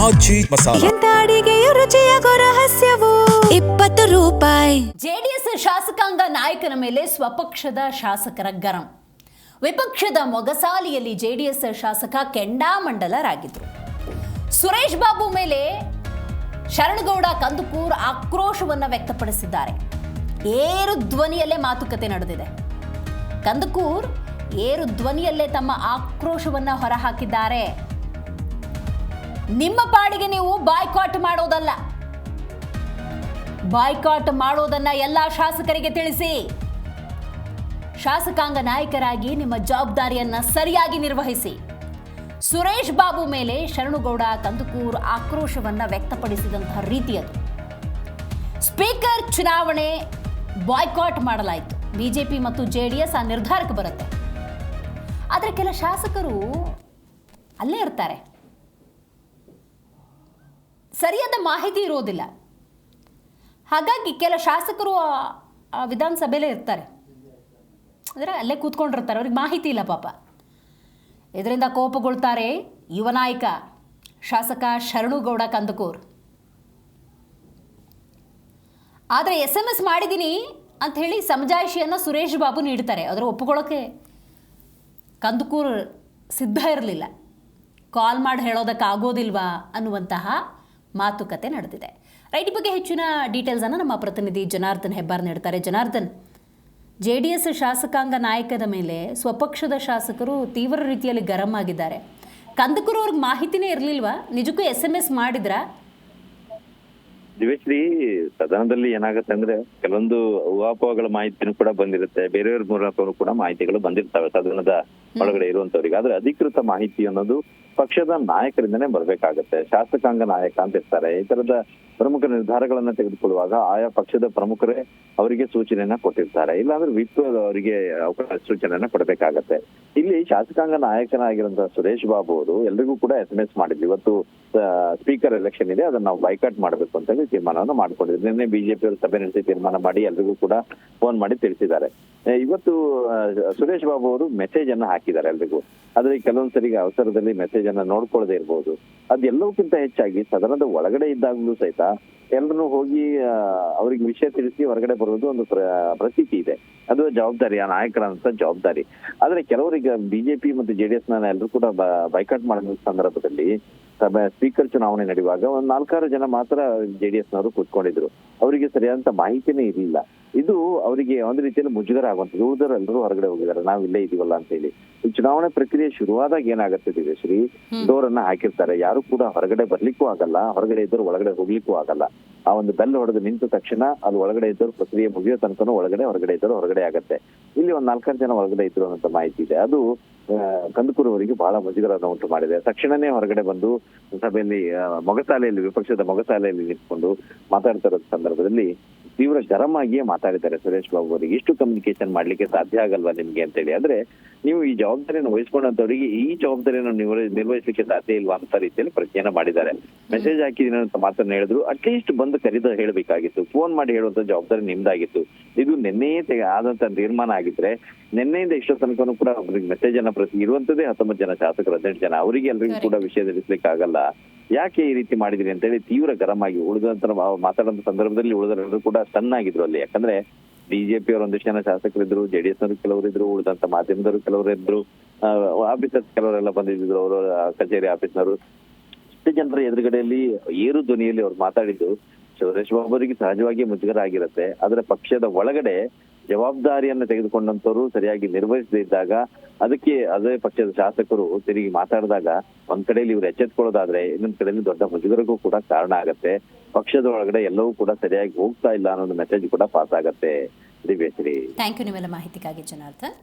ಆಚಿ ಮಸಾಲ. ಎಂತ ಅಡಿಗೆಯ ರುಚಿಯಾಗೋ ರಹಸ್ಯವು 20 ರೂಪಾಯಿ. ಜೆಡಿಎಸ್ ಶಾಸಕಾಂಗ ನಾಯಕನ ಮೇಲೆ ಸ್ವಪಕ್ಷದ ಶಾಸಕರ ಗರಂ. ವಿಪಕ್ಷದ ಮೊಗಸಾಲಿಯಲ್ಲಿ ಜೆಡಿಎಸ್ ಶಾಸಕ ಕೆಂಡಾಮಂಡಲರಾಗಿದ್ರು. ಸುರೇಶ್ ಬಾಬು ಮೇಲೆ ಶರಣಗೌಡ ಕಂದುಕೂರ್ ಆಕ್ರೋಶವನ್ನ ವ್ಯಕ್ತಪಡಿಸಿದ್ದಾರೆ. ಏರು ಧ್ವನಿಯಲ್ಲೇ ಮಾತುಕತೆ ನಡೆದಿದೆ. ಕಂದುಕೂರ್ ಏರು ಧ್ವನಿಯಲ್ಲೇ ತಮ್ಮ ಆಕ್ರೋಶವನ್ನ ಹೊರಹಾಕಿದ್ದಾರೆ. ನಿಮ್ಮ ಪಾಡಿಗೆ ನೀವು ಬಾಯ್ಕಾಟ್ ಮಾಡೋದಲ್ಲ, ಬಾಯ್ಕಾಟ್ ಮಾಡೋದನ್ನ ಎಲ್ಲ ಶಾಸಕರಿಗೆ ತಿಳಿಸಿ. ಶಾಸಕಾಂಗ ನಾಯಕರಾಗಿ ನಿಮ್ಮ ಜವಾಬ್ದಾರಿಯನ್ನ ಸರಿಯಾಗಿ ನಿರ್ವಹಿಸಿ. ಸುರೇಶ್ ಬಾಬು ಮೇಲೆ ಶರಣಗೌಡ ಕಂದುಕೂರ್ ಆಕ್ರೋಶವನ್ನ ವ್ಯಕ್ತಪಡಿಸಿದಂತಹ ರೀತಿ ಅದು. ಸ್ಪೀಕರ್ ಚುನಾವಣೆ ಬಾಯ್ಕಾಟ್ ಮಾಡಲಾಯಿತು. ಬಿಜೆಪಿ ಮತ್ತು ಜೆಡಿಎಸ್ ಆ ನಿರ್ಧಾರಕ್ಕೆ ಬರುತ್ತೆ. ಆದರೆ ಕೆಲ ಶಾಸಕರು ಅಲ್ಲೇ ಇರ್ತಾರೆ, ಸರಿಯಾದ ಮಾಹಿತಿ ಇರೋದಿಲ್ಲ. ಹಾಗಾಗಿ ಕೆಲ ಶಾಸಕರು ಆ ವಿಧಾನಸಭೆಯಲ್ಲೇ ಇರ್ತಾರೆ, ಅಂದರೆ ಅಲ್ಲೇ ಕೂತ್ಕೊಂಡಿರ್ತಾರೆ, ಅವ್ರಿಗೆ ಮಾಹಿತಿ ಇಲ್ಲ ಪಾಪ. ಇದರಿಂದ ಕೋಪಗೊಳ್ತಾರೆ ಯುವ ನಾಯಕ ಶಾಸಕ ಶರಣಗೌಡ ಕಂದಕೂರ್. ಆದರೆ SMS ಮಾಡಿದ್ದೀನಿ ಅಂತ ಹೇಳಿ ಸಮಜಾಯಿಷಿಯನ್ನು ಸುರೇಶ್ ಬಾಬು ನೀಡ್ತಾರೆ. ಅದರ ಒಪ್ಪಿಕೊಳ್ಳೋಕ್ಕೆ ಕಂದಕೂರ್ ಸಿದ್ಧ ಇರಲಿಲ್ಲ. ಕಾಲ್ ಮಾಡಿ ಹೇಳೋದಕ್ಕೆ ಆಗೋದಿಲ್ವಾ ಅನ್ನುವಂತಹ ಮಾತುಕತೆ ನಡೆದಿದೆ. ರೈಟ್, ಬಗ್ಗೆ ಹೆಚ್ಚಿನ ಡೀಟೇಲ್ಸನ್ನು ನಮ್ಮ ಪ್ರತಿನಿಧಿ ಜನಾರ್ದನ್ ಹೆಬ್ಬಾರ್ ನೀಡ್ತಾರೆ. ಜನಾರ್ದನ್, JDS ಶಾಸಕಾಂಗ ನಾಯಕದ ಮೇಲೆ ಸ್ವಪಕ್ಷದ ಶಾಸಕರು ತೀವ್ರ ರೀತಿಯಲ್ಲಿ ಗರಂ ಆಗಿದ್ದಾರೆ. ಕಂದಕೂರ್ ಅವ್ರಿಗೆ ಮಾಹಿತಿನೇ ಇರಲಿಲ್ವಾ? ನಿಜಕ್ಕೂ SMS ಮಾಡಿದ್ರಾ? ದಿವೇಶ್ರೀ, ಸದನದಲ್ಲಿ ಏನಾಗುತ್ತೆ ಅಂದ್ರೆ ಕೆಲವೊಂದು ಊಹಾಪೋಹಗಳ ಮಾಹಿತಿನೂ ಕೂಡ ಬಂದಿರುತ್ತೆ, ಬೇರೆಯವ್ರ ಮೂಲಕ ಕೂಡ ಮಾಹಿತಿಗಳು ಬಂದಿರ್ತವೆ ಸದನದ ಒಳಗಡೆ ಇರುವಂತವ್ರಿಗೆ. ಆದ್ರೆ ಅಧಿಕೃತ ಮಾಹಿತಿ ಅನ್ನೋದು ಪಕ್ಷದ ನಾಯಕರಿಂದನೇ ಬರ್ಬೇಕಾಗತ್ತೆ. ಶಾಸಕಾಂಗ ನಾಯಕ ಅಂತ ಇರ್ತಾರೆ. ಈ ತರದ ಪ್ರಮುಖ ನಿರ್ಧಾರಗಳನ್ನ ತೆಗೆದುಕೊಳ್ಳುವಾಗ ಆಯಾ ಪಕ್ಷದ ಪ್ರಮುಖರೇ ಅವರಿಗೆ ಸೂಚನೆಯನ್ನ ಕೊಟ್ಟಿರ್ತಾರೆ. ಇಲ್ಲಾಂದ್ರೆ ವಿಪ್ ಅವರಿಗೆ ಸೂಚನೆಯನ್ನ ಕೊಡಬೇಕಾಗತ್ತೆ. ಇಲ್ಲಿ ಶಾಸಕಾಂಗ ನಾಯಕನಾಗಿರುವಂತಹ ಸುರೇಶ್ ಬಾಬು ಅವರು ಎಲ್ರಿಗೂ ಕೂಡ SMS ಮಾಡಿದ್ರು. ಇವತ್ತು ಸ್ಪೀಕರ್ ಎಲೆಕ್ಷನ್ ಇದೆ, ಅದನ್ನ ನಾವು ಬೈಕಾಟ್ ಮಾಡಬೇಕು ಅಂತ ಹೇಳಿ ತೀರ್ಮಾನವನ್ನು ಮಾಡ್ಕೊಂಡಿದ್ರು. ನಿನ್ನೆ ಬಿಜೆಪಿ ಅವರು ಸಭೆ ನಡೆಸಿ ತೀರ್ಮಾನ ಮಾಡಿ ಎಲ್ರಿಗೂ ಕೂಡ ಫೋನ್ ಮಾಡಿ ತಿಳಿಸಿದ್ದಾರೆ. ಇವತ್ತು ಸುರೇಶ್ ಬಾಬು ಅವರು ಮೆಸೇಜ್ ಅನ್ನ ಹಾಕಿದ್ದಾರೆ ಎಲ್ರಿಗೂ. ಆದ್ರೆ ಕೆಲವೊಂದ್ಸರಿ ಅವಸರದಲ್ಲಿ ಮೆಸೇಜ್ ಅನ್ನ ನೋಡ್ಕೊಳ್ಳದೆ ಇರ್ಬೋದು. ಅದೆಲ್ಲವಕ್ಕಿಂತ ಹೆಚ್ಚಾಗಿ ಸದನದ ಒಳಗಡೆ ಇದ್ದಾಗಲೂ ಸಹಿತ ಎಲ್ಲರೂ ಹೋಗಿ ಅವ್ರಿಗೆ ವಿಷಯ ತಿಳಿಸಿ ಹೊರಗಡೆ ಬರುವುದು ಒಂದು ಪ್ರತೀತಿ ಇದೆ. ಅದು ಜವಾಬ್ದಾರಿ, ಆ ನಾಯಕರಂತ ಜವಾಬ್ದಾರಿ. ಆದ್ರೆ ಕೆಲವರಿಗೆ ಬಿಜೆಪಿ ಮತ್ತು JDS ಎಲ್ಲರೂ ಕೂಡ ಬೈಕಾಟ್ ಮಾಡಿದ ಸಂದರ್ಭದಲ್ಲಿ ಸ್ಪೀಕರ್ ಚುನಾವಣೆ ನಡೆಯುವಾಗ ಒಂದ್ 4-6 ಜನ ಮಾತ್ರ JDS ನವರು ಕೂತ್ಕೊಂಡಿದ್ರು. ಅವರಿಗೆ ಸರಿಯಾದಂತ ಮಾಹಿತಿನೇ ಇರಲಿಲ್ಲ. ಇದು ಅವರಿಗೆ ಒಂದು ರೀತಿಯಲ್ಲಿ ಮುಜುಗರ ಆಗುವಂಥದ್ದು. ಉಳಿದವರು ಎಲ್ಲರೂ ಹೊರಗಡೆ ಹೋಗಿದ್ದಾರೆ, ನಾವ್ ಇಲ್ಲೇ ಇದೀವಲ್ಲ ಅಂತ ಹೇಳಿ. ಈ ಚುನಾವಣೆ ಪ್ರಕ್ರಿಯೆ ಶುರುವಾದಾಗ ಏನಾಗುತ್ತೆ ಶ್ರೀ, ಡೋರ್ ಅನ್ನ ಹಾಕಿರ್ತಾರೆ. ಯಾರು ಕೂಡ ಹೊರಗಡೆ ಬರ್ಲಿಕ್ಕೂ ಆಗಲ್ಲ, ಹೊರಗಡೆ ಇದ್ದವರು ಒಳಗಡೆ ಹೋಗ್ಲಿಕ್ಕೂ ಆಗಲ್ಲ. ಆ ಒಂದು ಬೆಲ್ ಹೊಡೆದು ನಿಂತ ತಕ್ಷಣ ಅದು ಒಳಗಡೆ ಇದ್ದವರು ಪ್ರಕ್ರಿಯೆ ಮುಗಿಯೋ ತನಕನೂ ಒಳಗಡೆ ಇದ್ದವರು ಹೊರಗಡೆ ಆಗತ್ತೆ. ಇಲ್ಲಿ ಒಂದ್ 4-6 ಜನ ಹೊರಗಡೆ ಇದ್ರು ಅನ್ನೋ ಮಾಹಿತಿ ಇದೆ. ಅದು ಕಂದಕೂರ್ ಅವರಿಗೆ ಬಹಳ ಮುಜುಗರವನ್ನು ಉಂಟು ಮಾಡಿದೆ. ತಕ್ಷಣನೇ ಹೊರಗಡೆ ಬಂದು ಸಭೆಯಲ್ಲಿ ಮೊಗಸಾಲೆಯಲ್ಲಿ, ವಿಪಕ್ಷದ ಮೊಗಸಾಲೆಯಲ್ಲಿ ನಿಂತ್ಕೊಂಡು ಮಾತಾಡ್ತಾ ಇರೋ ಸಂದರ್ಭದಲ್ಲಿ ತೀವ್ರ ಗರಂ ಆಗಿಯೇ ಮಾತಾಡಿದ್ದಾರೆ ಸುರೇಶ್ ಬಾಬು ಅವರಿಗೆ. ಇಷ್ಟು ಕಮ್ಯುನಿಕೇಶನ್ ಮಾಡ್ಲಿಕ್ಕೆ ಸಾಧ್ಯ ಆಗಲ್ವಾ ನಿಮ್ಗೆ ಅಂತ ಹೇಳಿ. ಆದ್ರೆ ನೀವು ಈ ಜವಾಬ್ದಾರಿಯನ್ನು ವಹಿಸ್ಕೊಂಡಂತವರಿಗೆ ಈ ಜವಾಬ್ದಾರಿಯನ್ನು ನಿರ್ವಹಿಸಲಿಕ್ಕೆ ಸಾಧ್ಯ ಇಲ್ವಾ ಅಂತ ರೀತಿಯಲ್ಲಿ ಪ್ರಶ್ನೆಯನ್ನ ಮಾಡಿದ್ದಾರೆ. ಮೆಸೇಜ್ ಹಾಕಿದೀನಿ ಅಂತ ಮಾತನ್ನ ಹೇಳಿದ್ರು. ಅಟ್ಲೀಸ್ಟ್ ಬಂದು ಕರೆದು ಹೇಳಬೇಕಾಗಿತ್ತು, ಫೋನ್ ಮಾಡಿ ಹೇಳುವಂತ ಜವಾಬ್ದಾರಿ ನಿಮ್ದಾಗಿತ್ತು. ಇದು ನಿನ್ನೆಯೇ ಆದಂತ ತೀರ್ಮಾನ ಆಗಿದ್ರೆ ನಿನ್ನೆಯಿಂದ ಇಷ್ಟೋ ತನಕನೂ ಕೂಡ ಅವ್ರಿಗೆ ಮೆಸೇಜ್ ಅನ್ನ ಇರುವಂತದ್ದೇ 19 ಜನ ಶಾಸಕರು, 18 ಜನ, ಅವರಿಗೆ ಎಲ್ರಿಗೂ ಕೂಡ ವಿಷಯ ತಿಳಿಸ್ಲಿಕ್ಕೆ ಆಗಲ್ಲ. ಯಾಕೆ ಈ ರೀತಿ ಮಾಡಿದಿರಿ ಅಂತ ಹೇಳಿ ತೀವ್ರ ಗರಂ ಆಗಿ ಉಳಿದಂತ ಮಾತಾಡುವಂತ ಸಂದರ್ಭದಲ್ಲಿ ಉಳಿದರೆಲ್ಲರೂ ಕೂಡ ಸ್ಟನ್ ಆಗಿದ್ರು ಅಲ್ಲಿ. ಯಾಕಂದ್ರೆ ಬಿಜೆಪಿ ಅವರು ಒಂದಿಷ್ಟು ಜನ ಶಾಸಕರಿದ್ರು, JDS ನವರು ಕೆಲವರು ಇದ್ರು, ಉಳಿದಂತ ಮಾಧ್ಯಮದವರು ಕೆಲವರು ಇದ್ರು, ಆಫೀಸರ್ಸ್ ಕೆಲವರೆಲ್ಲ ಬಂದಿದ್ರು, ಅವರ ಕಚೇರಿ ಆಫೀಸ್ನವರು. ಇಷ್ಟು ಜನರ ಎದುರುಗಡೆಯಲ್ಲಿ ಏರು ಧ್ವನಿಯಲ್ಲಿ ಅವ್ರು ಮಾತಾಡಿದ್ದು ಸುರೇಶ್ ಬಾಬು ಅವರಿಗೆ ಸಹಜವಾಗಿ ಮುಜುಗರ ಆಗಿರುತ್ತೆ. ಆದ್ರೆ ಪಕ್ಷದ ಒಳಗಡೆ ಜವಾಬ್ದಾರಿಯನ್ನು ತೆಗೆದುಕೊಂಡಂತವ್ರು ಸರಿಯಾಗಿ ನಿರ್ವಹಿಸದೇ ಇದ್ದಾಗ ಅದಕ್ಕೆ ಅದೇ ಪಕ್ಷದ ಶಾಸಕರು ತಿರುಗಿ ಮಾತಾಡಿದಾಗ ಒಂದ್ ಕಡೆಯಲ್ಲಿ ಇವ್ರು ಎಚ್ಚೆತ್ಕೊಳ್ಳೋದಾದ್ರೆ ಇನ್ನೊಂದ್ ಕಡೆಯಲ್ಲಿ ದೊಡ್ಡ ಮುಜುಗರಕ್ಕೂ ಕೂಡ ಕಾರಣ ಆಗತ್ತೆ. ಪಕ್ಷದ ಒಳಗಡೆ ಎಲ್ಲವೂ ಕೂಡ ಸರಿಯಾಗಿ ಹೋಗ್ತಾ ಇಲ್ಲ ಅನ್ನೋ ಮೆಸೇಜ್ ಕೂಡ ಪಾಸ್ ಆಗತ್ತೆ. ದಿವ್ಯಶ್ರೀ, ಥ್ಯಾಂಕ್ ಯು ನಿಮ್ಮೆಲ್ಲ ಮಾಹಿತಿಗಾಗಿ ಜನಾರ್ದನ್.